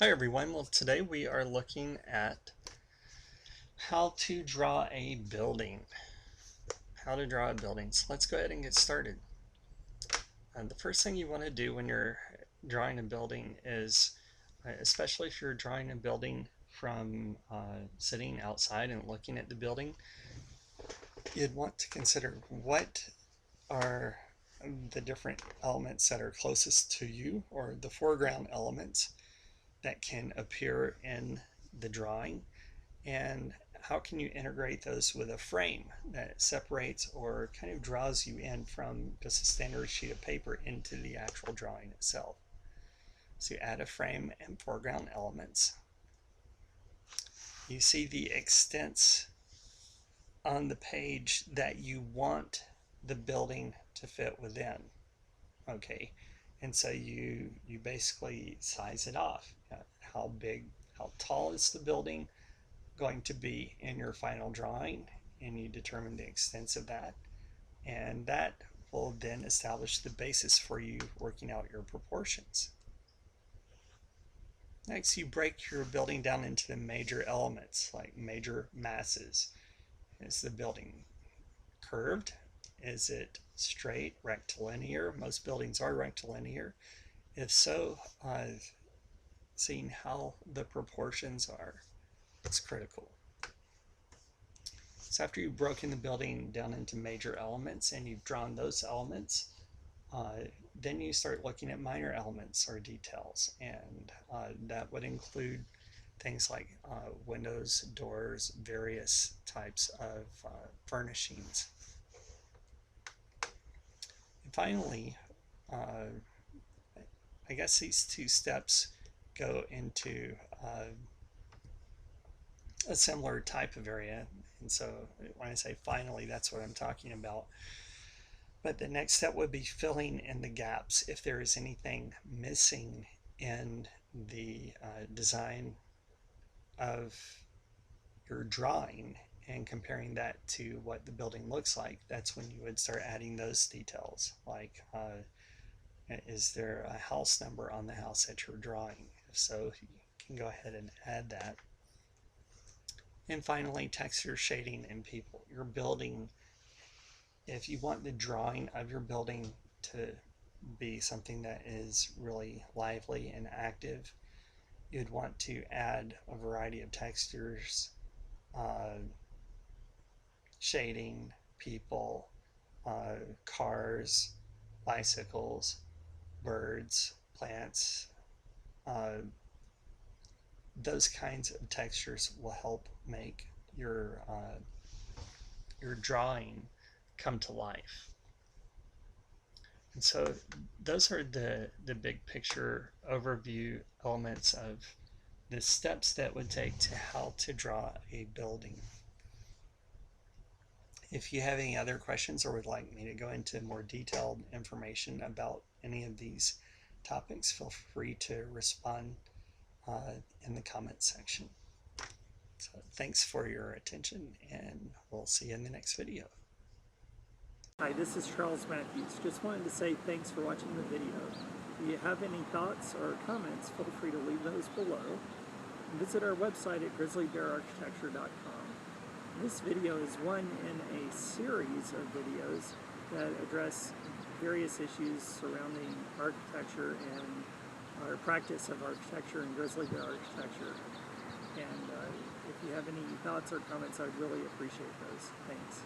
Hi everyone. Well, today we are looking at how to draw a building. How to draw a building. So let's go ahead and get started. The first thing you want to do when you're drawing a building is, especially if you're drawing a building from sitting outside and looking at the building, you'd want to consider what are the different elements that are closest to you, or the foreground elements that can appear in the drawing, and how can you integrate those with a frame that separates or kind of draws you in from just a standard sheet of paper into the actual drawing itself. So you add a frame and foreground elements. You see the extents on the page that you want the building to fit within. Okay, and so you basically size it off. How big, how tall is the building going to be in your final drawing, and you determine the extents of that, and that will then establish the basis for you working out your proportions. Next, you break your building down into the major elements, like major masses. Is the building curved? Is it straight, rectilinear? Most buildings are rectilinear. If so, seeing how the proportions are, it's critical. So after you've broken the building down into major elements and you've drawn those elements, then you start looking at minor elements or details, and that would include things like windows, doors, various types of furnishings. And finally, I guess these two steps go into a similar type of area, and so when I say finally, that's what I'm talking about. But the next step would be filling in the gaps if there is anything missing in the design of your drawing, and comparing that to what the building looks like. That's when you would start adding those details, like is there a house number on the house that you're drawing? If so, you can go ahead and add that. And finally, texture, shading, and people. Your building, if you want the drawing of your building to be something that is really lively and active, you'd want to add a variety of textures, shading, people, cars, bicycles, birds, plants. Those kinds of textures will help make your drawing come to life. And so those are the big picture overview elements of the steps that would take to how to draw a building. If you have any other questions or would like me to go into more detailed information about any of these topics, feel free to respond in the comment section. So thanks for your attention, and we'll see you in the next video. Hi, this is Charles Matthews. Just wanted to say thanks for watching the video. If you have any thoughts or comments, feel free to leave those below. Visit our website at grizzlybeararchitecture.com. This video is one in a series of videos that address various issues surrounding architecture and our practice of architecture and grizzly bear architecture. And if you have any thoughts or comments, I'd really appreciate those. Thanks.